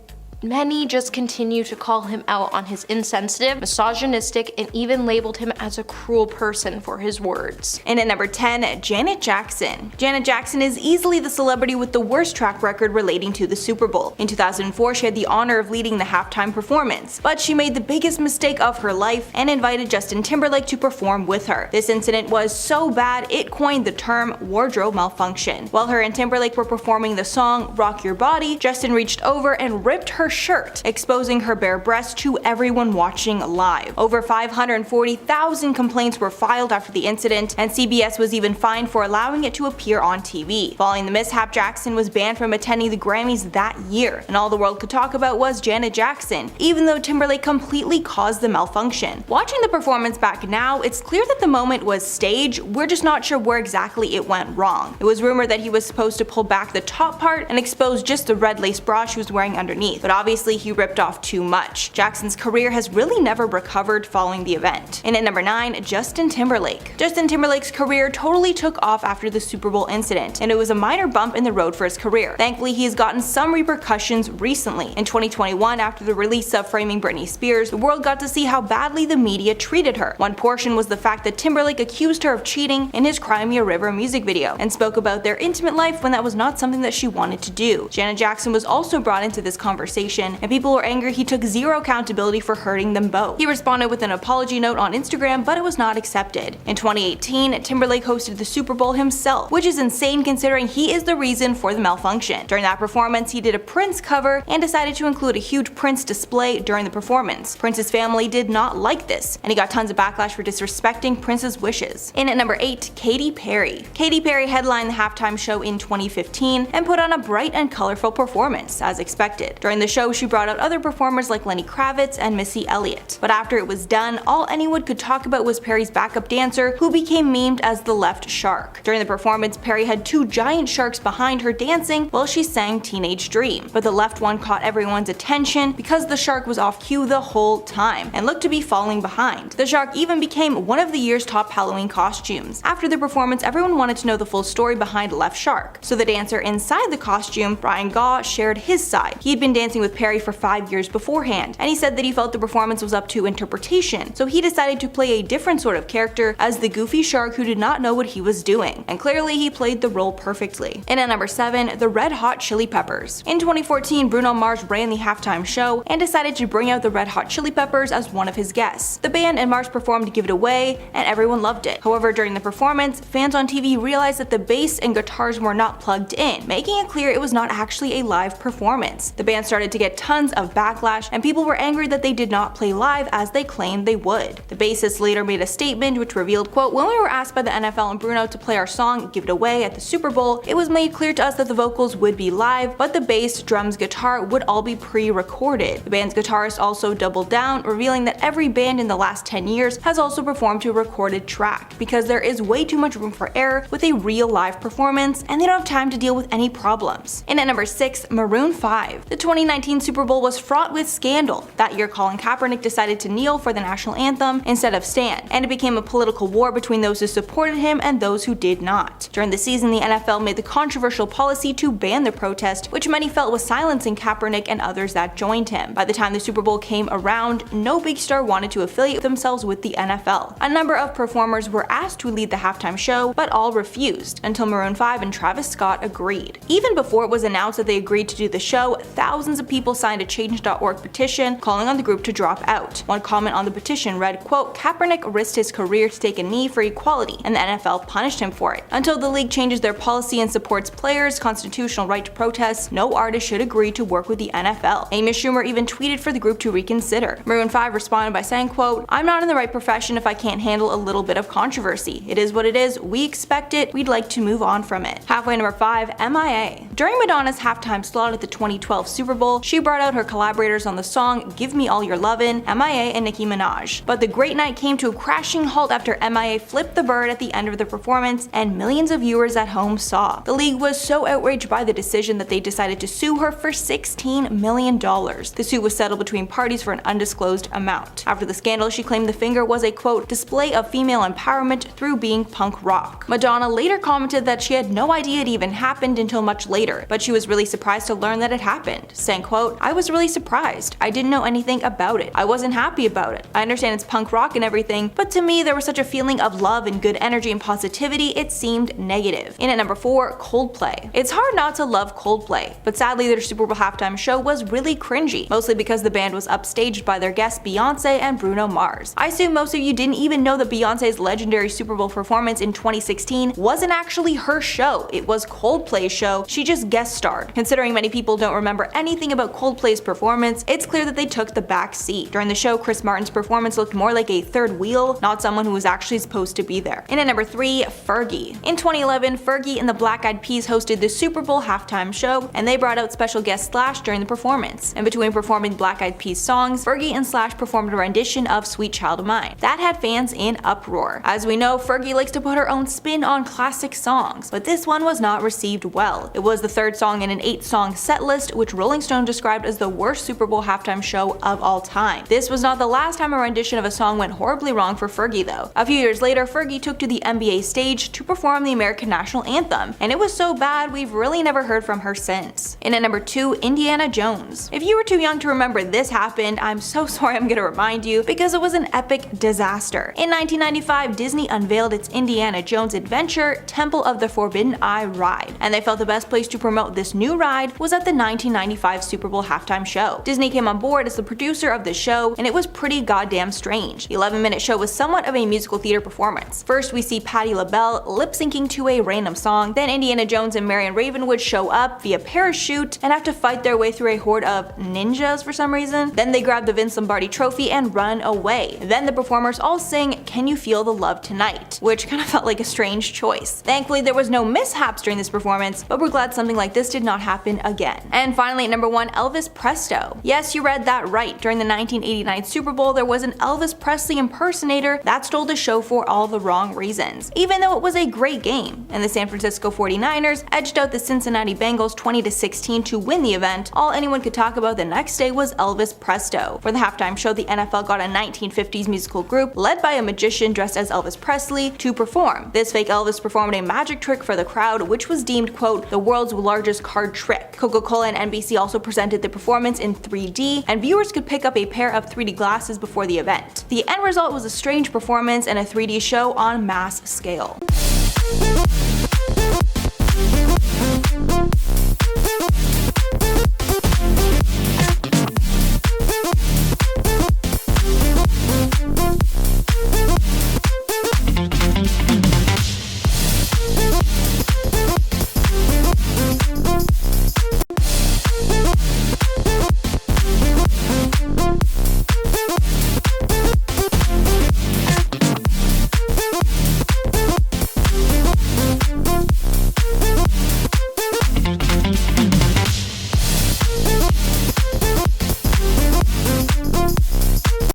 many just continue to call him out on his insensitive, misogynistic, and even labeled him as a cruel person for his words. And at number 10, Janet Jackson. Janet Jackson is easily the celebrity with the worst track record relating to the Super Bowl. In 2004, she had the honor of leading the halftime performance, but she made the biggest mistake of her life and invited Justin Timberlake to perform with her. This incident was so bad it coined the term wardrobe malfunction. While her and Timberlake were performing the song Rock Your Body, Justin reached over and ripped her shirt, exposing her bare breast to everyone watching live. Over 540,000 complaints were filed after the incident, and CBS was even fined for allowing it to appear on TV. Following the mishap, Jackson was banned from attending the Grammys that year, and all the world could talk about was Janet Jackson, even though Timberlake completely caused the malfunction. Watching the performance back now, it's clear that the moment was staged. We're just not sure where exactly it went wrong. It was rumored that he was supposed to pull back the top part and expose just the red lace bra she was wearing underneath, but obviously he ripped off too much. Jackson's career has really never recovered following the event. And at number 9, Justin Timberlake. Justin Timberlake's career totally took off after the Super Bowl incident, and it was a minor bump in the road for his career. Thankfully, he has gotten some repercussions recently. In 2021, after the release of Framing Britney Spears, the world got to see how badly the media treated her. One portion was the fact that Timberlake accused her of cheating in his Cry Me a River music video, and spoke about their intimate life when that was not something that she wanted to do. Janet Jackson was also brought into this conversation, situation, and people were angry he took zero accountability for hurting them both. He responded with an apology note on Instagram, but it was not accepted. In 2018, Timberlake hosted the Super Bowl himself, which is insane considering he is the reason for the malfunction. During that performance, he did a Prince cover and decided to include a huge Prince display during the performance. Prince's family did not like this, and he got tons of backlash for disrespecting Prince's wishes. In at number 8, Katy Perry. Katy Perry headlined the halftime show in 2015 and put on a bright and colorful performance, as expected. During the show, she brought out other performers like Lenny Kravitz and Missy Elliott. But after it was done, all anyone could talk about was Perry's backup dancer, who became memed as the left shark. During the performance, Perry had two giant sharks behind her dancing while she sang Teenage Dream, but the left one caught everyone's attention because the shark was off cue the whole time and looked to be falling behind. The shark even became one of the year's top Halloween costumes. After the performance, everyone wanted to know the full story behind Left Shark, so the dancer inside the costume, Brian Gaw, shared his side. He had been dancing with Perry for 5 years beforehand, and he said that he felt the performance was up to interpretation, so he decided to play a different sort of character as the goofy shark who did not know what he was doing, and clearly he played the role perfectly. In at number 7, the Red Hot Chili Peppers. In 2014, Bruno Mars ran the halftime show and decided to bring out the Red Hot Chili Peppers as one of his guests. The band and Mars performed Give It Away, and everyone loved it. However, during the performance, fans on TV realized that the bass and guitars were not plugged in, making it clear it was not actually a live performance. The band started to get tons of backlash, and people were angry that they did not play live as they claimed they would. The bassist later made a statement which revealed, quote, "When we were asked by the NFL and Bruno to play our song Give It Away at the Super Bowl, it was made clear to us that the vocals would be live, but the bass, drums, guitar would all be pre-recorded." The band's guitarist also doubled down, revealing that every band in the last 10 years has also performed to a recorded track, because there is way too much room for error with a real live performance, and they don't have time to deal with any problems. In at number 6, Maroon 5. The 2019 Super Bowl was fraught with scandal. That year, Colin Kaepernick decided to kneel for the national anthem instead of stand, and it became a political war between those who supported him and those who did not. During the season, the NFL made the controversial policy to ban the protest, which many felt was silencing Kaepernick and others that joined him. By the time the Super Bowl came around, no big star wanted to affiliate themselves with the NFL. A number of performers were asked to lead the halftime show, but all refused, until Maroon 5 and Travis Scott agreed. Even before it was announced that they agreed to do the show, thousands of people signed a Change.org petition calling on the group to drop out. One comment on the petition read, quote, "Kaepernick risked his career to take a knee for equality, and the NFL punished him for it. Until the league changes their policy and supports players' constitutional right to protest, no artist should agree to work with the NFL." Amy Schumer even tweeted for the group to reconsider. Maroon 5 responded by saying, quote, "I'm not in the right profession if I can't handle a little bit of controversy. It is what it is, we expect it, we'd like to move on from it." Halfway number 5, MIA. During Madonna's halftime slot at the 2012 Super Bowl, she brought out her collaborators on the song Give Me All Your Lovin', MIA and Nicki Minaj. But the great night came to a crashing halt after MIA flipped the bird at the end of the performance, and millions of viewers at home saw. The league was so outraged by the decision that they decided to sue her for $16 million. The suit was settled between parties for an undisclosed amount. After the scandal, she claimed the finger was a, quote, "display of female empowerment through being punk rock." Madonna later commented that she had no idea it even happened until much later, but she was really surprised to learn that it happened, saying, quote, "I was really surprised. I didn't know anything about it. I wasn't happy about it. I understand it's punk rock and everything, but to me there was such a feeling of love and good energy and positivity, it seemed negative." In at number 4, Coldplay. It's hard not to love Coldplay, but sadly their Super Bowl halftime show was really cringy, mostly because the band was upstaged by their guests Beyonce and Bruno Mars. I assume most of you didn't even know that Beyonce's legendary Super Bowl performance in 2016 wasn't actually her show, it was Coldplay's show, she just guest starred. Considering many people don't remember anything about Coldplay's performance, it's clear that they took the back seat. During the show, Chris Martin's performance looked more like a third wheel, not someone who was actually supposed to be there. In at number 3, Fergie. In 2011, Fergie and the Black Eyed Peas hosted the Super Bowl halftime show, and they brought out special guest Slash during the performance. In between performing Black Eyed Peas songs, Fergie and Slash performed a rendition of Sweet Child of Mine. That had fans in uproar. As we know, Fergie likes to put her own spin on classic songs, but this one was not received well. It was the third song in an 8-song set list, which Rolling Stone described as the worst Super Bowl halftime show of all time. This was not the last time a rendition of a song went horribly wrong for Fergie though. A few years later, Fergie took to the NBA stage to perform the American National Anthem, and it was so bad we've really never heard from her since. In at number 2, Indiana Jones. If you were too young to remember this happened, I'm so sorry I'm gonna remind you, because it was an epic disaster. In 1995, Disney unveiled its Indiana Jones Adventure Temple of the Forbidden Eye ride, and they felt the best place to promote this new ride was at the 1995 Super Bowl halftime show. Disney came on board as the producer of the show, and it was pretty goddamn strange. The 11-minute show was somewhat of a musical theater performance. First, we see Patti LaBelle lip-syncing to a random song, then Indiana Jones and Marion Ravenwood show up via parachute and have to fight their way through a horde of ninjas for some reason. Then they grab the Vince Lombardi trophy and run away. Then the performers all sing "Can You Feel the Love Tonight?", which kind of felt like a strange choice. Thankfully, there was no mishaps during this performance, but we're glad something like this did not happen again. And finally, at number 1, Elvis Presto. Yes, you read that right. During the 1989 Super Bowl, there was an Elvis Presley impersonator that stole the show for all the wrong reasons, even though it was a great game. And the San Francisco 49ers edged out the Cincinnati Bengals 20-16 to win the event. All anyone could talk about the next day was Elvis Presto. For the halftime show, the NFL got a 1950s musical group led by a magician dressed as Elvis Presley to perform. This fake Elvis performed a magic trick for the crowd, which was deemed, quote, the world's largest card trick. Coca-Cola and NBC also presented the performance in 3D, and viewers could pick up a pair of 3D glasses before the event. The end result was a strange performance and a 3D show on mass scale.